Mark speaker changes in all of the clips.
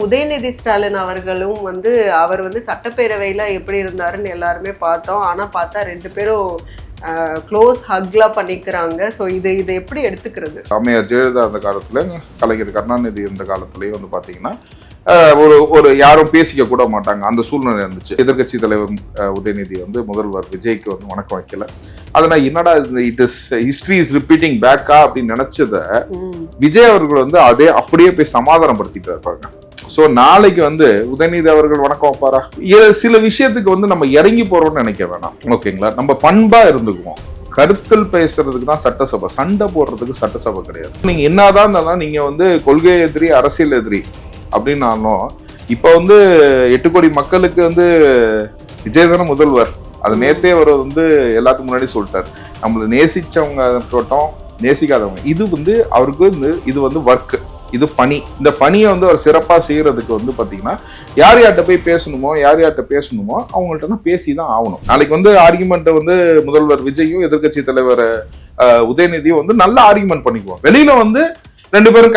Speaker 1: உதயநிதி ஸ்டாலின் அவர்களும் வந்து அவர் வந்து சட்டப்பேரவையில் எப்படி இருந்தாருன்னு எல்லாருமே பார்த்தோம். ஆனால் பார்த்தா ரெண்டு பேரும் க்ளோஸ் ஹக்லாம் பண்ணிக்கிறாங்க. ஸோ இதை எப்படி எடுத்துக்கிறது?
Speaker 2: அம்மையார் ஜெயலலிதா அந்த காலத்தில், கலைஞர் கருணாநிதி இந்த காலத்துலேயும் வந்து பார்த்தீங்கன்னா ஒரு யாரும் பேசிக்க கூட மாட்டாங்க, அந்த சூழ்நிலை இருந்துச்சு. எதிர்கட்சி தலைவர் உதயநிதி வந்து முதல்வர் விஜய்க்கு வந்து வணக்கம் வைக்கல. அதனால் என்னடா it is history is repeating பேக்கா அப்படின்னு நினைச்சத விஜய் அவர்கள் வந்து அதே அப்படியே போய் சமாதானப்படுத்திட்டு இருப்பாங்க. ஸோ நாளைக்கு வந்து உதயநிதி அவர்கள் வணக்கம் வைப்பாரா? சில விஷயத்துக்கு வந்து நம்ம இறங்கி போறோம்னு நினைக்க வேணாம், ஓகேங்களா? நம்ம பண்பா இருந்துக்குவோம். கருத்தல் பேசுறதுக்கு தான் சட்டசபை, சண்டை போடுறதுக்கு சட்டசபை கிடையாது. நீங்க என்னதான் இருந்தாலும் நீங்க வந்து கொள்கை எதிரி, அரசியல் எதிரி அப்படின்னாலும் இப்ப வந்து 8 கோடி மக்களுக்கு வந்து விஜய் தானே முதல்வர். அது நேத்தே அவர் வந்து எல்லாத்துக்கும் முன்னாடி சொல்லிட்டாரு. நம்மள நேசிச்சவங்க இருக்கட்டும், நேசிக்காதவங்க, இது வந்து அவருக்கு இது வந்து ஒர்க், இது பணி. இந்த பணியை வந்து அவர் சிறப்பாக செய்யறதுக்கு வந்து பார்த்தீங்கன்னா யார் யார்கிட்ட போய் பேசணுமோ, யார் யார்கிட்ட பேசணுமோ அவங்கள்ட்ட தான் பேசி தான் ஆகணும். நாளைக்கு வந்து ஆர்குமெண்ட்டை வந்து முதல்வர் விஜயும் எதிர்கட்சி தலைவர் உதயநிதியும் வந்து நல்ல ஆர்குமெண்ட் பண்ணிக்குவோம். வெளியில வந்து ரெண்டு பேரும்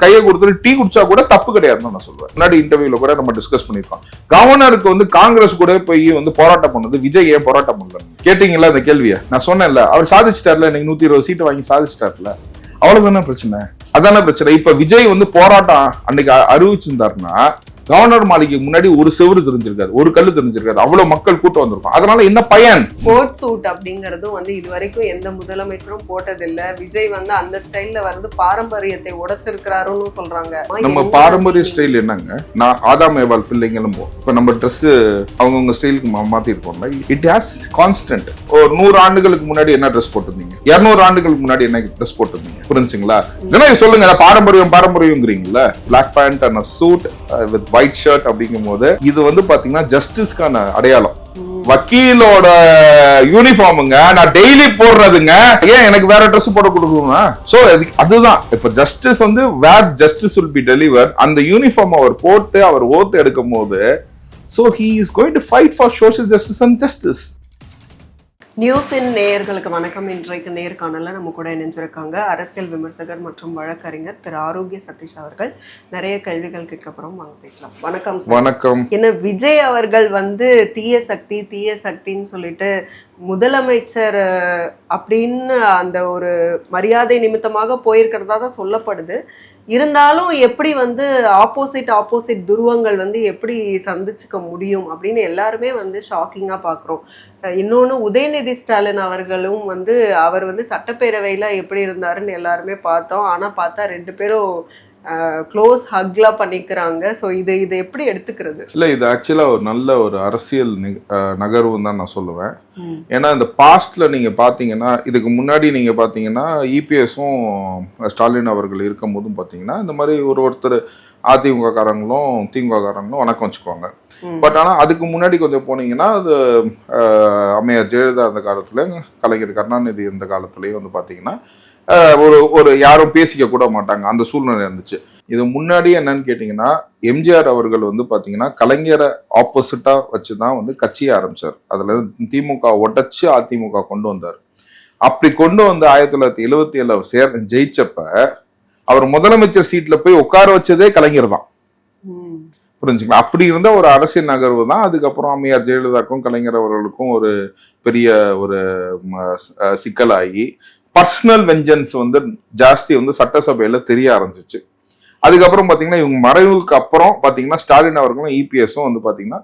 Speaker 2: கையை கொடுத்துட்டு டீ குடிச்சா கூட தப்பு கிடையாதுன்னு நான் சொல்லுவேன். முன்னாடி இன்டர்வியூல கூட நம்ம டிஸ்கஸ் பண்ணிருக்கோம். கவர்னருக்கு வந்து காங்கிரஸ் கூட போய் வந்து போராட்டம் பண்ணது விஜய் ஏன் போராட்டம் பண்ணல கேட்டீங்களா? இந்த கேள்வியை நான் சொன்னேன்ல. அவர் சாதிச்சிட்டார்ல, இன்னைக்கு 120 சீட்டு வாங்கி சாதிச்சிட்டார்ல, அவ்வளவுதானே பிரச்சனை, அதான பிரச்சனை. இப்ப விஜய் வந்து போராட்டம் அன்னைக்கு அறிவிச்சிருந்தாருன்னா கவர்னர் மாளிகைக்கு முன்னாடி ஒரு செவரு தெரிஞ்சிருக்காது, ஒரு கல்லு தெரிஞ்சிருக்காது, அவ்வளவு மக்கள் கூட்டம் வந்திருக்கும். அதனால என்ன பயன்?
Speaker 1: கோட் சூட் அப்படிங்கறதும் வந்து இதுவரைக்கும் எந்த முதலமைச்சரும் போட்டதில்லை. விஜய் வந்து அந்த ஸ்டைல்ல வந்து பாரம்பரியத்தை உடைச்சிருக்கிறாருன்னு சொல்றாங்க.
Speaker 2: நம்ம பாரம்பரிய ஸ்டைல் என்னங்க? நான் ஆதாம் ஏவாள் பிள்ளைங்களும் இப்ப நம்ம ட்ரெஸ் அவங்கவுங்க ஸ்டைலுக்கு மாத்திருப்போம்ல. It has constant. ஒரு 100 ஆண்டுகளுக்கு முன்னாடி என்ன ட்ரெஸ் போட்டிருந்தீங்க, 200 ஆண்டுகளுக்கு முன்னாடி என்ன ட்ரெஸ் போட்டிருந்தீங்க, புரிஞ்சுங்களா? இதெல்லாம் சொல்லுங்க. பாரம்பரியங்கிறீங்கல்ல. Black pant and suit with white shirt அப்படிங்கும் போது இது வந்து பாத்தீங்கன்னா ஜஸ்டிஸ்க்கான அடையாளம். வக்கீலோட யூனிஃபார்முங்க நான் டெய்லி போடுறதுங்க, ஏன் எனக்கு வேற ட்ரெஸ் போட கொடுக்கணும்னா? சோ அதுதான் இப்ப ஜஸ்டிஸ் வந்து வேர் ஜஸ்டிஸ் வில் பி டெலிவர்ட். அந்த யூனிஃபார்ம் அவர் போட்டு அவர் ஓத்து எடுக்கும் போது so he is going to fight for social justice and justice.
Speaker 1: நியூஸின் நேயர்களுக்கு வணக்கம். இன்றைக்கு நேர்காணல நம்ம கூட இணைஞ்சிருக்காங்க அரசியல் விமர்சகர் மற்றும் வழக்கறிஞர் திரு ஆரோக்கிய சதீஷ் அவர்கள். நிறைய கேள்விகள் கேட்க போறோம், வாங்க பேசலாம். வணக்கம்.
Speaker 2: வணக்கம்.
Speaker 1: என்ன விஜய் அவர்கள் வந்து தீய சக்தின்னு சொல்லிட்டு முதலமைச்சர் அப்படின்னு அந்த ஒரு மரியாதை நிமித்தமாக போயிருக்கிறதா தான் சொல்லப்படுது. இருந்தாலும் எப்படி வந்து ஆப்போசிட் துருவங்கள் வந்து எப்படி சந்திச்சுக்க முடியும் அப்படின்னு எல்லாருமே வந்து ஷாக்கிங்காக பார்க்குறோம். இன்னொன்று, உதயநிதி ஸ்டாலின் அவர்களும் வந்து அவர் வந்து சட்டப்பேரவையில் எப்படி இருந்தாருன்னு எல்லாருமே பார்த்தோம். ஆனால் பார்த்தா ரெண்டு பேரும் க்ளோஸ் ஹக்லாம் பண்ணிக்கிறாங்க. ஸோ இதை எப்படி எடுத்துக்கிறது? இல்லை,
Speaker 2: இது ஆக்சுவலாக ஒரு நல்ல ஒரு அரசியல் நகர்வுன்னு தான் நான் சொல்லுவேன். ஏன்னா இந்த பாஸ்ட்ல நீங்க பாத்தீங்கன்னா, இதுக்கு முன்னாடி நீங்க பாத்தீங்கன்னா இபிஎஸும் ஸ்டாலின் அவர்கள் இருக்கும் போதும் பாத்தீங்கன்னா இந்த மாதிரி ஒருத்தர் அதிமுக காரங்களும் திமுக காரங்களும் வணக்கம் வச்சுக்குவாங்க. பட் ஆனால் அதுக்கு முன்னாடி கொஞ்சம் போனீங்கன்னா அது அம்மையார் ஜெயலலிதா அந்த காலத்துல, கலைஞர் கருணாநிதி இந்த காலத்துலயும் வந்து பாத்தீங்கன்னா ஒரு யாரும் பேசிக்க கூட மாட்டாங்க, அந்த சூழ்நிலை இருந்துச்சு. இது முன்னாடி என்னன்னு கேட்டீங்கன்னா எம்ஜிஆர் அவர்கள் வந்து பாத்தீங்கன்னா கலைஞரை ஆப்போசிட்டா வச்சுதான் வந்து கட்சியை ஆரம்பிச்சார். அதுல திமுக உடைச்சு அதிமுக கொண்டு வந்தார். அப்படி கொண்டு வந்து 1977 ஜெயிச்சப்ப அவர் முதலமைச்சர் சீட்ல போய் உட்கார வச்சதே கலைஞர் தான், புரிஞ்சுங்களா? அப்படி இருந்த ஒரு அரசியல் நகர்வு தான். அதுக்கப்புறம் அம்மையார் ஜெயலலிதாக்கும் கலைஞர் அவர்களுக்கும் ஒரு பெரிய ஒரு சிக்கலாகி பர்சனல் வெஞ்சன்ஸ் வந்து ஜாஸ்தி வந்து சட்டசபையில தெரிய ஆரம்பிச்சிச்சு. அதுக்கப்புறம் பாத்தீங்கன்னா இவங்க மறைவுக்கு அப்புறம் பாத்தீங்கன்னா ஸ்டாலின் அவர்களும் இபிஎஸும் வந்து பாத்தீங்கன்னா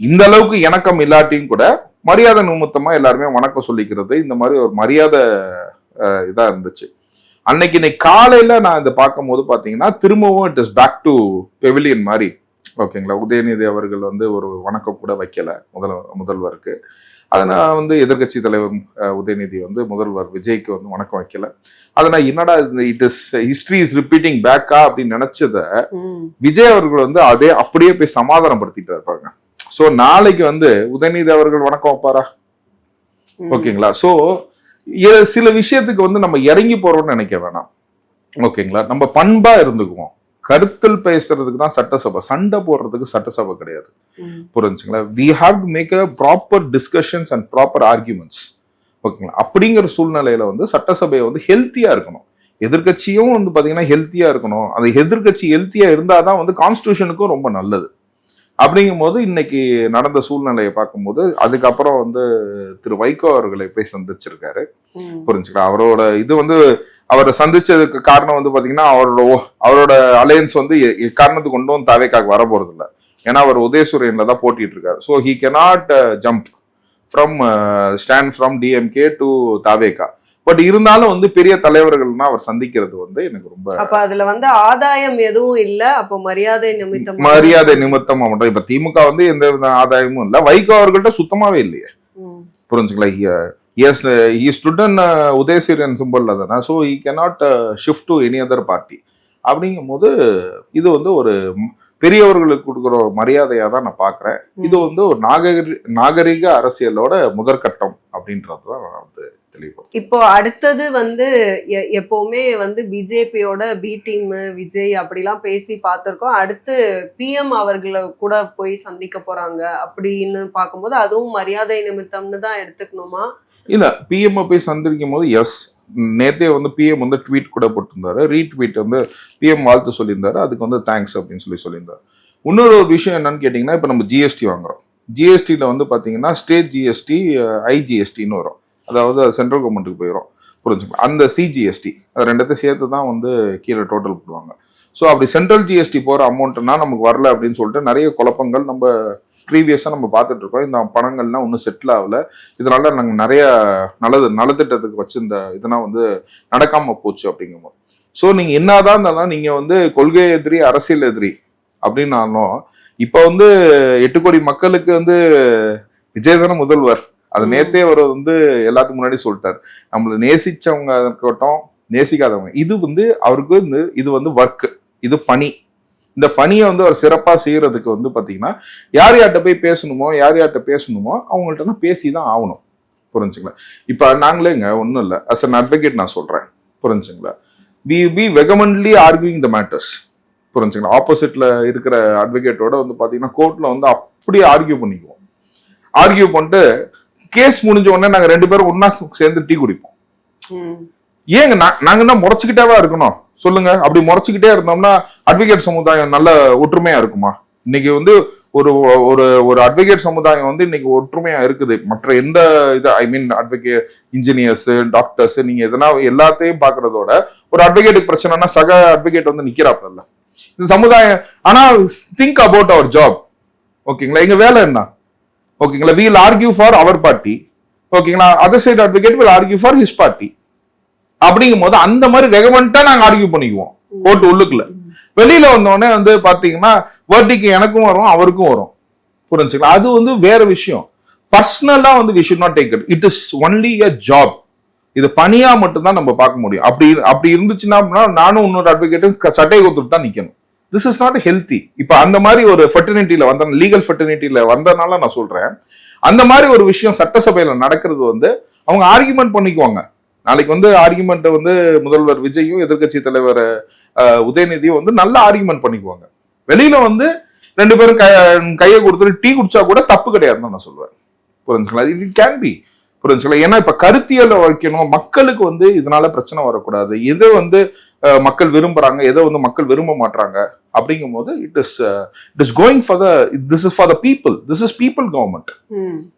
Speaker 2: இந்த அளவுக்கு இணக்கம் இல்லாட்டியும் கூட மரியாதை நிமித்தமா எல்லாருமே வணக்கம் சொல்லிக்கிறது, இந்த மாதிரி ஒரு மரியாதை இதா இருந்துச்சு. இன்னைக்கு காலையில நான் இதை பார்க்கும் போது பாத்தீங்கன்னா திரும்பவும் it is back to pavilion மாதிரி, ஓகேங்களா? உதயநிதி அவர்கள் வந்து ஒரு வணக்கம் கூட வைக்கல முதல்வருக்கு. அதனால் வந்து எதிர்கட்சி தலைவர் உதயநிதி வந்து முதல்வர் விஜய்க்கு வந்து வணக்கம் வைக்கல. அதனால் என்னடா it is history is repeating பேக்கா அப்படின்னு நினைச்சத விஜய் அவர்கள் வந்து அதே அப்படியே போய் சமாதானப்படுத்திட்டு இருப்பாங்க. ஸோ நாளைக்கு வந்து உதயநிதி அவர்கள் வணக்கம் வைப்பாரா? ஓகேங்களா? ஸோ சில விஷயத்துக்கு வந்து நம்ம இறங்கி போறோம்னு நினைக்க வேணாம், ஓகேங்களா? நம்ம பண்பா இருந்துக்குவோம். கருத்தல் பேசுறதுக்கு தான் சட்டசபை, சண்டை போடுறதுக்கு சட்டசபை கிடையாது, புரிஞ்சுங்களா? we have to make a proper discussions and proper arguments, ஓகேங்களா? அப்படிங்கிற சூழ்நிலையில வந்து சட்டசபையை வந்து ஹெல்த்தியா இருக்கணும். எதிர்கட்சியும் வந்து பாத்தீங்கன்னா ஹெல்த்தியா இருக்கணும். அந்த எதிர்கட்சி ஹெல்த்தியா இருந்தாதான் வந்து கான்ஸ்டிடியூஷனுக்கும் ரொம்ப நல்லது. அப்படிங்கும் போது இன்னைக்கு நடந்த சூழ்நிலையை பார்க்கும்போது அதுக்கப்புறம் வந்து திரு வைகோ அவர்களை போய் சந்திச்சிருக்காரு. புரிஞ்சுக்கலாம். அவரோட இது வந்து அவரை சந்திச்சதுக்கு காரணம் வந்து பாத்தீங்கன்னா அவரோட அலையன்ஸ் வந்து எக்காரணத்துக்கு கொண்டும் தாவேக்காக்கு வர போறது இல்லை. ஏன்னா அவர் உதயசூரியன்ல தான் போட்டிட்டு இருக்காரு. So he cannot jump from stand from DMK to TVK. But இருந்தாலும் வந்து பெரிய தலைவர்கள்னா அவர் சந்திக்கிறது வந்து எனக்கு ரொம்ப
Speaker 1: அப்ப அதுல வந்து ஆதாயம் எதுவும் இல்ல. அப்போ மரியாதை நிமித்தம்
Speaker 2: மட்டும். இப்ப திமுக வந்து எந்த வித ஆதாயமும் இல்ல. வைகோ அவர்கள்ட்ட சுத்தமாவே இல்லையே. புரிஞ்சுங்களா. he stood in உதயசூரியன் சிம்பல்ல தானே. So he cannot shift to any other party. அப்படிங்கும் போது இது வந்து ஒரு பெரியவர்களுக்கு கொடுக்குற மரியாதையா தான் நான் பாக்குறேன். இது வந்து ஒரு நாகரிக அரசியலோட முதற்கட்டம் அப்படின்றதுதான் நான் வந்து தெளிவு.
Speaker 1: இப்போ அடுத்தது வந்து எப்பவுமே வந்து பிஜேபியோட பி டீம் விஜய் அப்படிலாம் பேசி பார்த்திருக்கோம். அடுத்து பிஎம் அவர்களை கூட போய் சந்திக்க போறாங்க அப்படின்னு பார்க்கும்போது அதுவும் மரியாதை நிமித்தம்னு தான் எடுத்துக்கணுமா?
Speaker 2: இல்ல, பிஎம் போய் சந்திக்கும் போது எஸ், நேத்தே வந்து பிஎம் வந்து ட்வீட் கூட போட்டிருந்தாரு. ரீட்வீட் வந்து பிஎம் வாழ்த்து சொல்லியிருந்தாரு. அதுக்கு வந்து தேங்க்ஸ் அப்படின்னு சொல்லியிருந்தாரு. இன்னொரு ஒரு விஷயம் என்னன்னு கேட்டீங்கன்னா, இப்போ நம்ம ஜிஎஸ்டி வாங்குறோம். ஜிஎஸ்டியில் வந்து பார்த்தீங்கன்னா ஸ்டேட் ஜிஎஸ்டி, ஐஜிஎஸ்டின்னு வரும். அதாவது சென்ட்ரல் கவர்மெண்ட்டுக்கு போயிடும். புரிஞ்சுக்கலாம். அந்த சிஜிஎஸ்டி அது ரெண்டத்தையும் சேர்த்து தான் வந்து கீழே டோட்டல் போடுவாங்க. ஸோ அப்படி சென்ட்ரல் ஜிஎஸ்டி போகிற அமௌண்ட்னா நமக்கு வரல அப்படின்னு சொல்லிட்டு நிறைய குழப்பங்கள் நம்ம ப்ரீவியஸாக நம்ம பார்த்துட்டு இருக்கோம். இந்த பணங்கள்லாம் ஒன்றும் செட்டில் ஆகல. இதனால நாங்கள் நிறைய நலத்திட்டத்துக்கு வச்சு இந்த இதெல்லாம் வந்து நடக்காமல் போச்சு அப்படிங்கும்போது. ஸோ நீங்கள் என்னதான் இருந்தாலும் நீங்கள் வந்து கொள்கை எதிரி, அரசியல் எதிரி அப்படின்னாலும் இப்போ வந்து 8 கோடி மக்களுக்கு வந்து விஜய் தானே முதல்வர். அது நேத்தே அவர் வந்து எல்லாத்துக்கும் முன்னாடி சொல்லிட்டார். நம்மளை நேசிச்சவங்க இருக்கட்டும், நேசிக்காதவங்க, இது வந்து அவருக்கு வந்து இது வந்து ஒர்க், இது பணி. இந்த பணியை வந்து அவர் சிறப்பா செய்யறதுக்கு வந்து பாத்தீங்கன்னா யார் யார்கிட்ட போய் பேசணுமோ அவங்கள்ட்ட தான் பேசிதான் ஆகணும். புரிஞ்சுங்களா. இப்ப நாங்களேங்க ஒன்றும் இல்லை, அஸ் அன் அட்வொகேட் நான் சொல்றேன். புரிஞ்சுங்களா. We be vehemently arguing the matters. புரிஞ்சுங்களா. ஆப்போசிட்ல இருக்கிற அட்வொகேட்டோட வந்து பாத்தீங்கன்னா கோர்ட்ல வந்து அப்படியே ஆர்கியூ பண்ணிக்குவோம். ஆர்கியூ பண்ணிட்டு கேஸ் முடிஞ்ச உடனே நாங்க 2 பேரும் ஒன்னா சேர்ந்து டீ குடிப்போம். ஏங்க நாங்க என்ன முறைச்சுக்கிட்டேவா இருக்கணும் சொல்லுங்க? அப்படி முறைச்சுக்கிட்டே இருந்தோம்னா அட்வொகேட் சமுதாயம் நல்ல ஒற்றுமையா இருக்குமா? இன்னைக்கு வந்து ஒரு ஒரு ஒரு அட்வொகேட் சமுதாயம் வந்து இன்னைக்கு ஒற்றுமையா இருக்குது. மற்ற எந்த இது ஐ மீன் அட்வொகேட், இன்ஜினியர்ஸ், டாக்டர்ஸ், நீங்க எதனா எல்லாத்தையும் பாக்குறதோட ஒரு அட்வொகேட்டுக்கு பிரச்சனைனா சக அட்வொகேட் வந்து நிக்கிறாப்ல இந்த சமுதாயம். ஆனா திங்க் அபவுட் அவர் ஜாப். ஓகேங்களா. எங்க வேலை என்ன? ஓகேங்களா. we will argue for our party. ஓகேங்களா. Other side advocate will argue for his party. அப்படிங்கும் போது அந்த மாதிரி ரெகமெண்டா நாங்க ஆர்கியூ பண்ணிக்குவோம் கோர்ட் உள்ளுக்குள்ள. வெளியில வந்தோடனே வந்து பாத்தீங்கன்னா வேர்டிக்கு எனக்கும் வரும், அவருக்கும் வரும். புரிஞ்சுங்களா. அது வந்து வேற விஷயம். பர்சனலா வந்து we should not take it. It is only a job. இது பணியா மட்டும்தான் நம்ம பார்க்க முடியும். அப்படி இருந்துச்சுன்னா நானும் இன்னொரு அட்வொகேட்டும் சட்டையை கொடுத்துட்டு தான் நிக்கணும். This is not healthy. இப்ப அந்த மாதிரி ஒரு ஃபெர்டினிட்டியில வந்த லீகல் ஃபெர்டினிட்டியில வந்தனால நான் சொல்றேன், அந்த மாதிரி ஒரு விஷயம் சட்டசபையில நடக்கிறது வந்து அவங்க ஆர்கியூமெண்ட் பண்ணிக்குவாங்க. நாளைக்கு வந்து ஆர்கியூமெண்ட் வந்து முதல்வர் விஜயும் எதிர்கட்சி தலைவர் உதயநிதியும் வந்து நல்ல ஆர்கியூமெண்ட் பண்ணிக்குவாங்க. வெளியில வந்து 2 பேரும் கையை கொடுத்துட்டு டீ குடிச்சா கூட தப்பு கிடையாதுன்னு நான் சொல்லுவேன். புரிஞ்சுங்களா. It can be. புரிஞ்சுங்களா. ஏன்னா இப்ப கருத்தியலை வைக்கணும். மக்களுக்கு வந்து இதனால பிரச்சனை வரக்கூடாது. எதை வந்து மக்கள் விரும்புறாங்க, எதை வந்து மக்கள் விரும்ப மாட்டாங்க அப்படிங்கும் போது it is going for this is for the people. This is people government.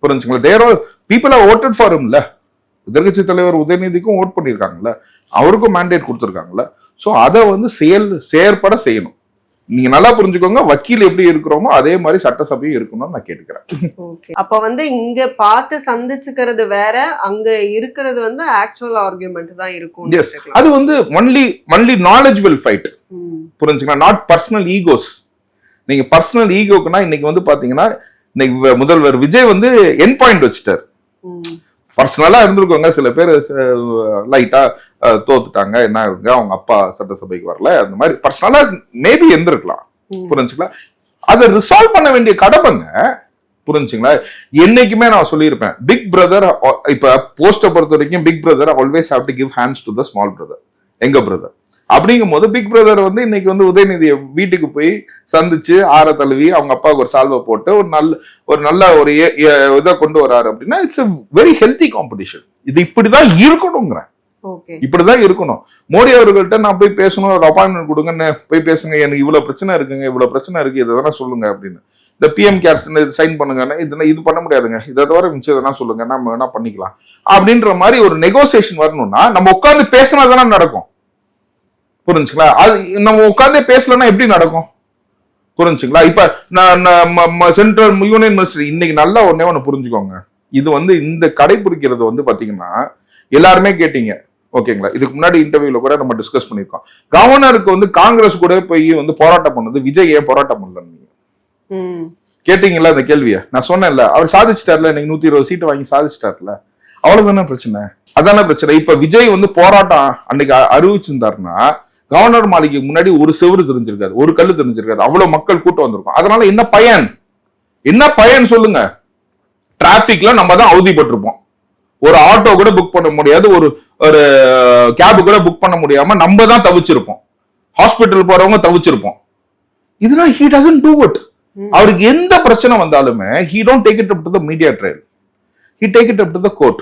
Speaker 2: புரிஞ்சுங்களா. There are people are voted for him. எதிர்கட்சி தலைவர் உதயநிதிக்கும் ஓட் பண்ணிருக்காங்கல்ல, அவருக்கும் மேண்டேட் கொடுத்துருக்காங்கல்ல. ஸோ அதை வந்து செயற்பட செய்யணும். நீங்க நல்லா புரிஞ்சுக்கோங்க. வக்கீல் எப்படி இருக்கிறோமோ அதே மாதிரி சட்டசபையும் இருக்கணும்னு நான் கேட்டுக்கிறேன்.
Speaker 1: அப்ப வந்து இங்க பார்த்து சந்திச்சுக்கிறது வேற, அங்க இருக்கிறது வந்து ஆக்சுவல் ஆர்கியூமெண்ட் தான் இருக்கும்.
Speaker 2: அது வந்து ஒன்லி நாலேஜ் வில் ஃபைட். புரிஞ்சுங்களா. Not personal egos. நீங்க பர்சனல் ஈகோக்குன்னா இன்னைக்கு வந்து பாத்தீங்கன்னா இன்னைக்கு முதல்வர் விஜய் வந்து என் பாயிண்ட் வச்சுட்டார். பர்சனலா இருந்திருக்கோங்க. சில பேர் லைட்டா தோத்துட்டாங்க, என்ன இருக்கு, அவங்க அப்பா சட்டசபைக்கு வரல, அந்த மாதிரி பர்சனலா மேபி இருந்திருக்கலாம். புரிஞ்சுங்களா. அதை ரிசால்வ் பண்ண வேண்டிய கடமைங்க. புரிஞ்சுங்களா. என்னைக்குமே நான் சொல்லியிருப்பேன், பிக் பிரதர் இப்ப போஸ்ட பொறுத்த வரைக்கும் big brother always have to give hands to the small brother, எங்க பிரதர். அப்படிங்கும் போது பிக் பிரதர் வந்து இன்னைக்கு வந்து உதயநிதியை வீட்டுக்கு போய் சந்திச்சு ஆற தழுவி அவங்க அப்பாவுக்கு ஒரு சால்வை போட்டு ஒரு நல்ல இதை கொண்டு வராரு அப்படின்னா it's a very healthy competition. இது இப்படிதான் இருக்கணுங்கிறேன்.
Speaker 1: ஓகே.
Speaker 2: இப்படிதான் இருக்கணும். மோடி அவர்கள்ட்ட நான் போய் பேசணும், ஒரு அப்பாயின்மெண்ட் கொடுங்கன்னு போய் பேசுங்க, எனக்கு இவ்வளவு பிரச்சனை இருக்குங்க, இவ்வளவு பிரச்சனை இருக்கு, இதை தானே சொல்லுங்க அப்படின்னு. இந்த பிஎம் கேர்ஸ் சைன் பண்ணுங்கன்னா இது பண்ண முடியாதுங்க, இதை தவிர மிச்சம் எதனா சொல்லுங்க, நம்ம வேணா பண்ணிக்கலாம் அப்படின்ற மாதிரி ஒரு நெகோசியேஷன் வரணும்னா நம்ம உட்காந்து பேசினா தானே நடக்கும். புரிஞ்சுங்களா? அது நம்ம உட்காந்தே பேசலன்னா எப்படி நடக்கும்? புரிஞ்சுங்களா? இப்ப சென்ட்ரல் யூனியன் மினிஸ்டர் இன்னைக்கு நல்லா ஒண்ணு புரிஞ்சுக்கோங்க. இது இந்த கடைபிடிக்கிறது பாத்தீங்கன்னா எல்லாருமே கேட்டீங்க, ஓகேங்களா? இதுக்கு முன்னாடி இன்டர்வியூல கூட நம்ம டிஸ்கஸ் பண்ணிருக்கோம். கவர்னருக்கு காங்கிரஸ் கூட போய் போராட்டம் பண்ணது விஜய் ஏன் போராட்டம் பண்ணல நீங்க கேட்டீங்களா? அந்த கேள்வியை நான் சொன்னேன்ல, அவர் சாதிச்சிட்டார்ல, இன்னைக்கு 120 சீட்டு வாங்கி சாதிச்சிட்டார்ல, அவ்வளவுதானே பிரச்சனை. அதான பிரச்சனை. இப்ப விஜய் போராட்டம் அன்னைக்கு அறிவிச்சிருந்தாருன்னா கவர்னர் மாளிகைக்கு முன்னாடி ஒரு செவரு தெரிஞ்சிருக்காது, ஒரு கல்லு தெரிஞ்சிருக்காது, அவ்வளவு மக்கள் கூட்டம் வந்திருக்கும். அதனால என்ன பயன்? என்ன பயன் சொல்லுங்க? டிராபிக்ல நம்ம தான் அவதிப்பட்டிருப்போம். ஒரு ஆட்டோ கூட புக் பண்ண முடியாது, ஒரு கேப் கூட புக் பண்ண முடியாம நம்ம தான் தவிச்சிருப்போம். ஹாஸ்பிட்டல் போறவங்க தவிச்சிருப்போம். இதெல்லாம் he doesn't do it. அவருக்கு எந்த பிரச்சனை வந்தாலுமே he don't take it up to the media trial, he take it up to the court.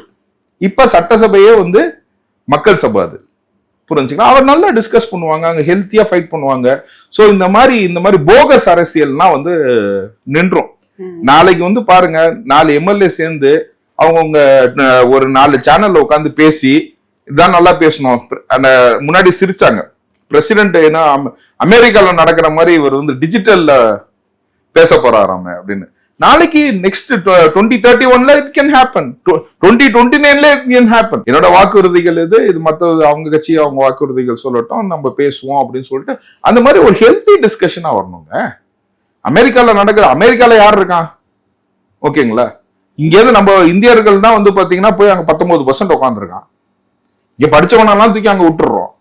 Speaker 2: இப்ப சட்டசபையே மக்கள் சபை, அது புரிஞ்சுக்கலாம். அவர் நல்லா டிஸ்கஸ் பண்ணுவாங்க, அங்க ஹெல்த்தியா ஃபைட் பண்ணுவாங்க. சோ இந்த மாதிரி போகஸ் அரசியல்னா நின்றும். நாளைக்கு பாருங்க, 4 எம்எல்ஏ சேர்ந்து அவங்க ஒரு 4 சேனல்ல உட்காந்து பேசி இதான் நல்லா பேசணும். முன்னாடி சிரிச்சாங்க பிரசிடென்ட், ஏன்னா அமெரிக்கால நடக்கிற மாதிரி இவர் டிஜிட்டல்ல பேச போறாராம அப்படின்னு. நாளைக்கு நெக்ஸ்ட் 2031ல இட் கேன் ஹேப்பன், 2029ல இட் கேன் ஹேப்பன். என்னோட வாக்குறுதிகள் இது மத்த அவங்க கட்சி அவங்க வாக்குறுதிகள் சொல்லட்டும், நம்ம பேசுவோம் அப்படின்னு சொல்லிட்டு அந்த மாதிரி ஒரு ஹெல்த்தி டிஸ்கஷனா வரணுங்க. அமெரிக்கால யார் இருக்கான்? ஓகேங்களா? இங்க நம்ம இந்தியர்கள் தான் பாத்தீங்கன்னா போய் அங்க 19% உட்காந்துருக்கான். இங்க படிச்சவனெல்லாம் தூக்கி அங்க விட்டுறோம்.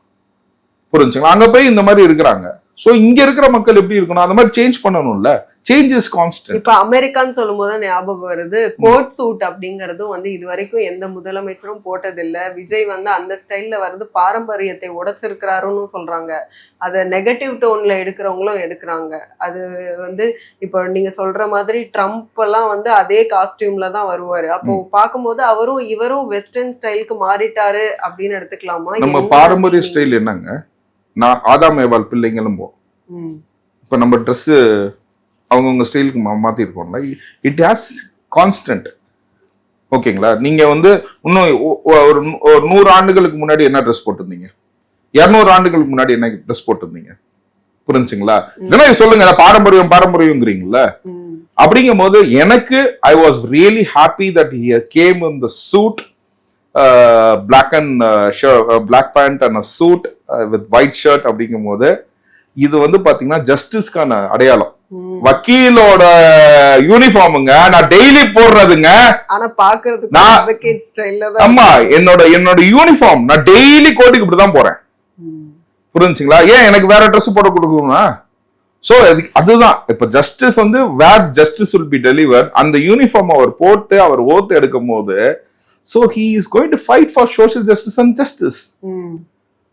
Speaker 2: புரிஞ்சுங்களா? அங்க போய் இந்த மாதிரி இருக்கிறாங்க. சோ இங்க இருக்கிற மக்கள் எப்படி இருக்கணும்? அந்த மாதிரி சேஞ்ச் பண்ணணும்ல. Change is constant.
Speaker 1: இப்ப அமெரிக்கான்னு சொல்லும் போது ஞாபகம் வருது, கோட் சூட் அப்படிங்கறதும் இது வரைக்கும் எந்த முதலமைச்சரும் போட்டதில்லை. விஜய் அந்த ஸ்டைல்ல பாரம்பரியத்தை உடைச்சிருக்கிறாருன்னு சொல்றாங்க. அத நெகட்டிவ் டோன்ல எடுக்கிறவங்களும் எடுக்கிறாங்க. அது இப்போ நீங்க சொல்ற மாதிரி ட்ரம்ப் எல்லாம் அதே காஸ்டியூம்ல தான் வருவாரு. அப்போ பார்க்கும்போது இவரும் வெஸ்டர்ன் ஸ்டைலுக்கு மாறிட்டாரு அப்படின்னு எடுத்துக்கலாமா?
Speaker 2: நம்ம பாரம்பரிய ஸ்டைல் என்னங்க? நான் ஆதாம் ஏவாள் பிள்ளைங்களும் இப்ப நம்ம ட்ரெஸ் அவங்கவுங்க ஸ்டைலுக்கு மாத்திருக்கோம்ல. It has constant. ஓகேங்களா? நீங்க இன்னும் ஒரு 100 ஆண்டுகளுக்கு முன்னாடி என்ன ட்ரெஸ் போட்டிருந்தீங்க? 200 ஆண்டுகளுக்கு முன்னாடி என்ன ட்ரெஸ் போட்டிருந்தீங்க? புரிஞ்சுங்களா? இதெல்லாம் சொல்லுங்க. பாரம்பரியம்ங்கிறீங்களா? அப்படிங்கும் போது எனக்கு I was really happy that he came in the suit, black pant and a suit with white shirt. அப்படிங்கும் போது இது பாத்தீங்கன்னா ஜஸ்டிஸ்கான அடையாளம். வக்கீலோட யூனிஃபார்முங்க நான் டெய்லி போடுறதுங்க.
Speaker 1: ஆனா பாக்குறதுக்கு
Speaker 2: ஆமா, என்னோட யூனிஃபார்ம் நான் டெய்லி கோர்ட்டுக்கு இப்படிதான் போறேன். புரிஞ்சுங்களா? ஏன் எனக்கு வேற ட்ரெஸ் போட கொடுக்கணும்னா? சோ அதுதான் இப்ப justice where justice will be delivered. அந்த யூனிஃபார்ம் அவர் போட்டு அவர் ஓத்து எடுக்கும் போது so he is going to fight for social justice and justice.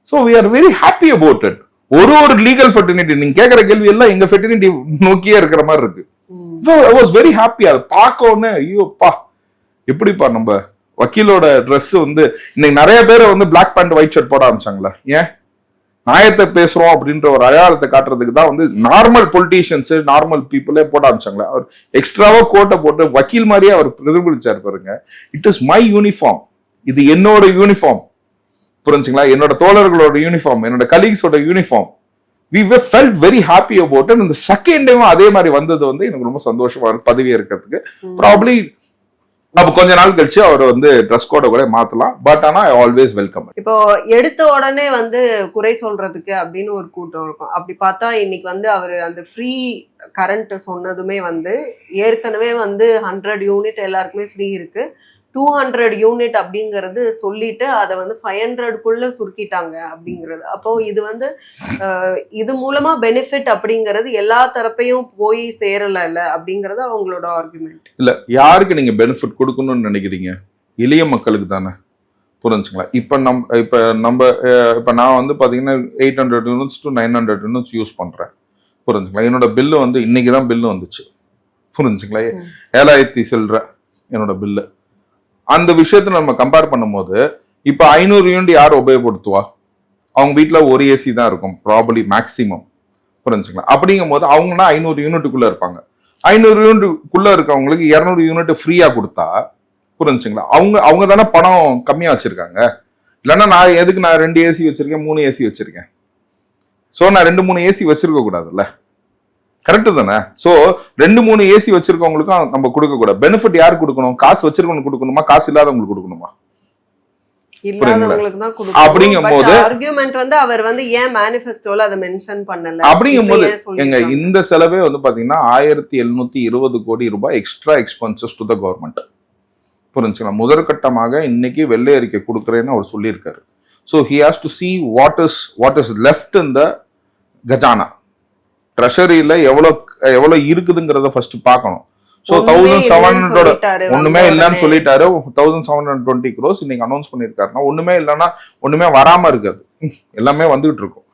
Speaker 2: So we are very happy about it. ஒரு லீகல் ஃபெர்டினிட்டி நீங்க கேக்குற கேள்வி எல்லாம் எங்க ஃபெர்டினிட்டி நோக்கியே இருக்கிற மாதிரி இருக்கு. So I was very happy. அது பார்க்கவுடனே ஐயோப்பா எப்படிப்பா நம்ம வக்கீலோட ட்ரெஸ் இன்னைக்கு நிறைய பேர் black pant white shirt போட ஆரம்பிச்சாங்களா? ஏன்? நியாயத்தை பேசுறோம் அப்படின்ற ஒரு அடையாளத்தை காட்டுறதுக்கு தான் நார்மல் பொலிட்டீஷியன்ஸ் நார்மல் பீப்புளே போட ஆரம்பிச்சாங்களா? அவர் எக்ஸ்ட்ராவா கோட்டை போட்டு வக்கீல் மாதிரியே அவர் பிரதிபலிச்சாரு பாருங்க. இட் இஸ் மை யூனிஃபார்ம், இது என்னோட யூனிஃபார்ம். புரிஞ்சுங்களா? என்னோட தோழர்களோட யூனிஃபார்ம், என்னோட கலீக்ஸோட uniform. We felt very happy about it. இந்த செகண்ட் டைம் அதே மாதிரி வந்தது எனக்கு ரொம்ப சந்தோஷமா இருக்கு. பதவி இருக்கிறதுக்கு ப்ராபப்லி நம்ம கொஞ்ச நாள் கழிச்சு அவர் ட்ரெஸ் கோட கூட மாத்தலாம். பட் ஆனா ஐ ஆல்வேஸ் வெல்கம்.
Speaker 1: இப்போ எடுத்த உடனே குறை சொல்றதுக்கு அப்படின்னு ஒரு கூட்டம் இருக்கும். அப்படி பார்த்தா இன்னைக்கு அவர் அந்த ஃப்ரீ கரண்ட் சொன்னதுமே ஏற்கனவே 100 யூனிட் எல்லாருக்குமே ஃப்ரீ இருக்கு. 200 யூனிட் அப்படிங்கிறது சொல்லிட்டு அதை 500க்குள்ள சுருக்கிட்டாங்க அப்படிங்கிறது. அப்போ இது இது மூலமா பெனிஃபிட் அப்படிங்கிறது எல்லா தரப்பையும் போய் சேரல அப்படிங்கறது அவங்களோட ஆர்குமெண்ட்.
Speaker 2: இல்ல, யாருக்கு நீங்க பெனிஃபிட் கொடுக்கணும்னு நினைக்கிறீங்க? எளிய மக்களுக்கு தானே. புரிஞ்சுங்களா? இப்ப நான் பாத்தீங்கன்னா 800 யூனிட்ஸ் to 900 யூனிட்ஸ் யூஸ் பண்றேன். புரிஞ்சுங்களா? என்னோட பில்லு இன்னைக்குதான் பில்லு வந்துச்சு. புரிஞ்சுங்களா? 7000 சில்லற என்னோட பில்லு. அந்த விஷயத்துல நம்ம கம்பேர் பண்ணும்போது இப்போ 500 யூனிட் யார் உபயோகப்படுத்துவா? அவங்க வீட்டுல ஒரு ஏசி தான் இருக்கும் ப்ராபபிளி மேக்சிமம், புரிஞ்சுங்களா? அப்படிங்கும் போது அவங்கன்னா 500 யூனிட்டுக்குள்ள இருப்பாங்க. 500 யூனிட்டுக்குள்ள இருக்கவங்களுக்கு 200 யூனிட் ஃப்ரீயா கொடுத்தா, புரிஞ்சுங்களா, அவங்க தானே பணம் கம்மியா வச்சிருக்காங்க. இல்லைன்னா நான் எதுக்கு நான் 2 ஏசி வச்சிருக்கேன், 3 ஏசி வச்சிருக்கேன்? ஸோ நான் 2-3 ஏசி வச்சிருக்க கூடாதுல்ல, கரெக்டு தானே? ஸோ 2-3 ஏசி வச்சிருக்கவங்களுக்கும் நம்ம கொடுக்க கூடாது. பெனிஃபிட் யாருக்கு கொடுக்கணும்? காசு வச்சிருக்கவங்களுக்கு கொடுக்கணுமா, காசு இல்லாதவங்களுக்கு கொடுக்கணுமா?
Speaker 1: இல்லாதவங்களுக்கு தான் கொடுக்கணும்.
Speaker 2: அப்படிங்கும்போது
Speaker 1: ஆர்குமென்ட் வந்து அவர் வந்து ஏன் மேனிஃபெஸ்டோல அதை மென்ஷன் பண்ணல?
Speaker 2: அப்படிங்கும்போது எங்க இந்த செலவே வந்து பாத்தீங்கன்னா 1720 கோடி ரூபாய் extra expenses to the government, புரிஞ்சுங்களா? முதற்கட்டமாக இன்னைக்கு வெள்ளை அறிக்கை கொடுக்குறேன்னு அவர் சொல்லியிருக்காரு. So he has to see what is left in the கஜானா, ட்ரெஷரியில எவ்வளவு இருக்குதுங்கிறத ஃபர்ஸ்ட் பார்க்கணும். ஸோ 1700 ஒண்ணுமே இல்லைன்னு சொல்லிட்டாரு. 1720 crores இன்னைக்கு அனௌன்ஸ் பண்ணியிருக்காருன்னா ஒண்ணுமே இல்லைன்னா ஒண்ணுமே வராம இருக்காது, எல்லாமே வந்துகிட்டு இருக்கும்.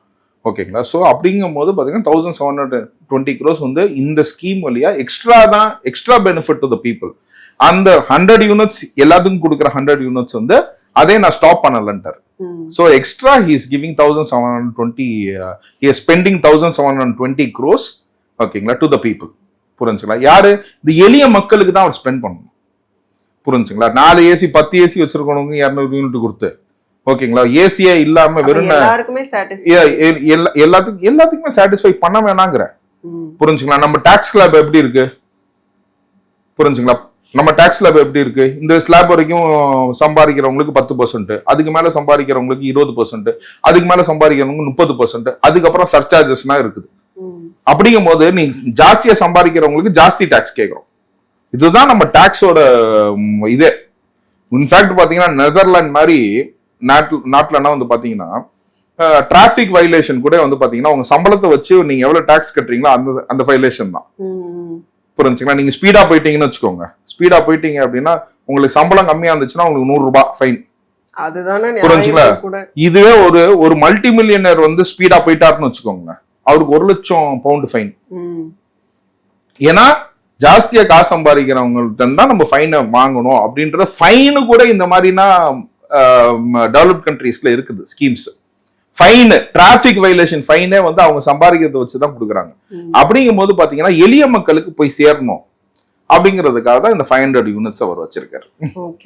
Speaker 2: ஓகேங்களா? ஸோ அப்படிங்கும் போது பாத்தீங்கன்னா 1720 crores வந்து இந்த ஸ்கீம் வழியா extra benefit to the people. அந்த 100 யூனிட்ஸ் எல்லாத்துக்கும் கொடுக்குற 100 யூனிட்ஸ் வந்து அதே நான் ஸ்டாப் பண்ணலன்ட்டார். So extra he is giving 1720, he is spending 1720 crores, ஓகேங்களா, டு த பீப்புள். புரிஞ்சுங்களா? யாரு? இந்த எளிய மக்களுக்கு தான் அவர் ஸ்பெண்ட் பண்ணணும், புரிஞ்சுங்களா? 4 ஏசி 10 ஏசி வச்சிருக்கவங்க 200 யூனிட் கொடுத்து, ஓகேங்களா, ஏசியே இல்லாம வெறும் எல்லாத்துக்குமே சாட்டிஸ்ஃபை பண்ண வேணாங்கிற, புரிஞ்சுங்களா? நம்ம டாக்ஸ் ஸ்லாப் எப்படி இருக்கு, புரிஞ்சுங்களா? நம்ம டாக்ஸ் ஸ்லாப் எப்படி இருக்கு? இந்த ஸ்லாப் வரைக்கும் சம்பாதிக்கிறவங்களுக்கு 10%, அதுக்கு மேல சம்பாதிக்கிறவங்களுக்கு 20%, அதுக்கு மேல சம்பாதிக்கிறவங்களுக்கு 30%, அதுக்கப்புறம் சர்சார்ஜஸ்லாம் இருக்குது. அப்படிங்கும் போது நீங்க ஜாஸ்தியா சம்பாதிக்கிறவங்களுக்கு ஜாஸ்தி டாக்ஸ் கேட்கிறோம். இதுதான் நம்ம டாக்ஸோட இதே. இன்ஃபேக்ட் பாத்தீங்கன்னா நெதர்லாந்து மாதிரி நாட்டுலன்னா வந்து பாத்தீங்கன்னா டிராபிக் வயலேஷன் கூட வந்து பாத்தீங்கன்னா உங்க சம்பளத்தை வச்சு நீங்க எவ்வளவு டாக்ஸ் கட்டுறீங்களோ அந்த வயலேஷன் தான், புரிஞ்சுங்களா? நீங்க ஸ்பீடா போயிட்டீங்கன்னு வச்சுக்கோங்க, ஸ்பீடா போயிட்டீங்க அப்படின்னா உங்களுக்கு சம்பளம் கம்மியா இருந்துச்சுன்னா உங்களுக்கு 100 ரூபாய் ஃபைன், புரிஞ்சுங்களா? இதுவே ஒரு மல்டி மில்லியனர் வந்து ஸ்பீடா போயிட்டாருன்னு வச்சுக்கோங்க, அவருக்கு 1 லட்சம் பவுண்ட் ஃபைன். ஏன்னா ஜாஸ்தியா காசு சம்பாதிக்கிறவங்கள்ட்ட தான் நம்ம ஃபைனை வாங்கணும் அப்படின்றத ஃபைனு கூட இந்த மாதிரினா டெவலப்ட் கண்ட்ரீஸ்ல இருக்குது ஸ்கீம்ஸ். ஃபைன், டிராபிக் வயலேஷன் ஃபைனே வந்து அவங்க சம்பாதிக்கிறத வச்சுதான் கொடுக்குறாங்க. அப்படிங்கும் போது பாத்தீங்கன்னா எளிய மக்களுக்கு போய் சேரணும் அப்படிங்கிறதுக்காக தான் இந்த 500 யூனிட்ஸ் அவர் வச்சிருக்காரு.